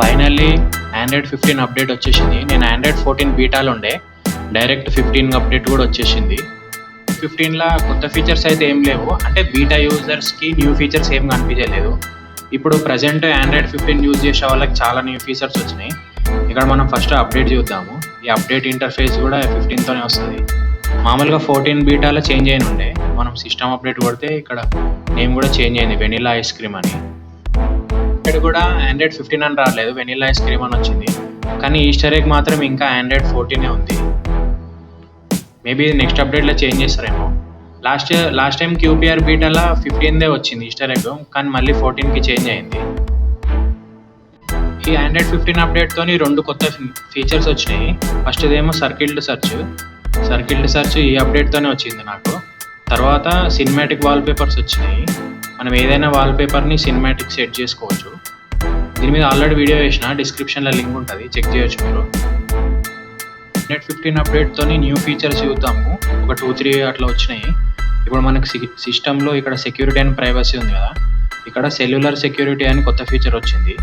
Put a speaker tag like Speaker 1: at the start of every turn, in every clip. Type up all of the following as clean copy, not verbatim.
Speaker 1: Finally Android 15 update వచ్చేసింది. నేను Android 14 బీటాలో ఉండే, డైరెక్ట్ 15 అప్డేట్ కూడా వచ్చేసింది. 15లా కొత్త ఫీచర్స్ అయితే ఏం లేవు, అంటే బీటా యూజర్స్కి న్యూ ఫీచర్స్ ఏం కనిపించలేదు. ఇప్పుడు ప్రజెంట్ ఆండ్రాయిడ్ 15 యూజ్ చేసే వాళ్ళకి చాలా న్యూ ఫీచర్స్ వచ్చినాయి. ఇక్కడ మనం ఫస్ట్ అప్డేట్ చూద్దాము. ఈ అప్డేట్ ఇంటర్ఫేస్ కూడా 15తోనే వస్తుంది. మామూలుగా 14 బీటాలో చేంజ్ అయిన ఉండే, మనం సిస్టమ్ అప్డేట్ కొడితే ఇక్కడ నేమ్ కూడా చేంజ్ అయింది, వెనిలా ఐస్ క్రీమ్ అని. ఇక్కడ కూడా ఆండ్రాయిడ్ 15 అని రాలేదు, వెనిలా ఐస్ క్రీమ్ అని వచ్చింది. కానీ ఈస్టర్ ఎగ్ మాత్రం ఇంకా ఆండ్రాయిడ్ 14 ఉంది. మేబీ నెక్స్ట్ అప్డేట్లో చేంజ్ చేస్తారేమో. లాస్ట్ టైం క్యూపీఆర్ బీటాలో 15దే వచ్చింది ఈస్టర్ ఎగ్, కానీ మళ్ళీ 14కి చేంజ్ అయింది. ఈ ఆండ్రాయిడ్ 15 అప్డేట్తోని 2 కొత్త ఫీచర్స్ వచ్చినాయి. ఫస్ట్ ఇదేమో సర్కిల్డ్ సెర్చ్ ఈ అప్డేట్తోనే వచ్చింది నాకు. తర్వాత సినిమాటిక్ వాల్పేపర్స్ వచ్చినాయి. మనం ఏదైనా వాల్పేపర్ని సినిమాటిక్ సెట్ చేసుకోవచ్చు. దీని మీద ఆల్రెడీ వీడియో వేసిన, డిస్క్రిప్షన్లో లింక్ ఉంటుంది, చెక్ చేయొచ్చు మీరు. ఆండ్రాయిడ్ 15 అప్డేట్తోని న్యూ ఫీచర్స్ చూద్దాము. ఒక 2-3 అట్లా వచ్చినాయి. ఇప్పుడు మనకు సిస్టంలో ఇక్కడ సెక్యూరిటీ అండ్ ప్రైవసీ ఉంది కదా, ఇక్కడ సెల్యులర్ సెక్యూరిటీ అని కొత్త ఫీచర్ వచ్చింది.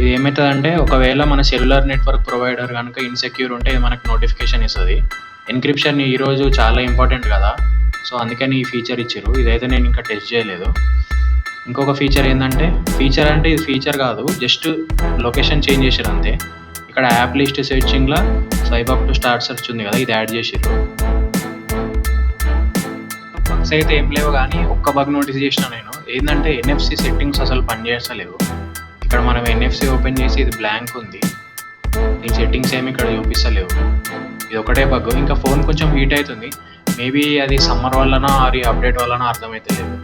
Speaker 1: ఇది ఏమవుతుందంటే, ఒకవేళ మన సెల్యులర్ నెట్వర్క్ ప్రొవైడర్ కనుక ఇన్సెక్యూర్ ఉంటే మనకు నోటిఫికేషన్ ఇస్తుంది. ఎన్క్రిప్షన్ ఈరోజు చాలా ఇంపార్టెంట్ కదా, సో అందుకని ఈ ఫీచర్ ఇచ్చారు. ఇదైతే నేను ఇంకా టెస్ట్ చేయలేదు. ఇంకొక ఫీచర్ ఏంటంటే, ఇది ఫీచర్ కాదు, జస్ట్ లొకేషన్ చేంజ్ చేశారు అంతే. ఇక్కడ యాప్ లిస్ట్ సెర్చింగ్లో swipe up to start search ఉంది కదా, ఇది యాడ్ చేసారు. బగ్స్ అయితే ఏం లేవు, కానీ ఒక్క బగ్ నోటీస్ చేసిన నేను. ఏంటంటే ఎన్ఎఫ్సి సెట్టింగ్స్ అసలు పనిచేస్తలేవు. ఇక్కడ మనం ఎన్ఎఫ్సి ఓపెన్ చేసి ఇది బ్లాంక్ ఉంది, ఈ సెట్టింగ్స్ ఏమి ఇక్కడ చూపిస్తలేవు. ఇది ఒకటే బగ్. ఇంకా ఫోన్ కొంచెం హీట్ అవుతుంది, మేబీ అది సమ్మర్ వల్లనా ఆర్ ఈ అప్డేట్ వల్లనా అర్థమైతే లేదు.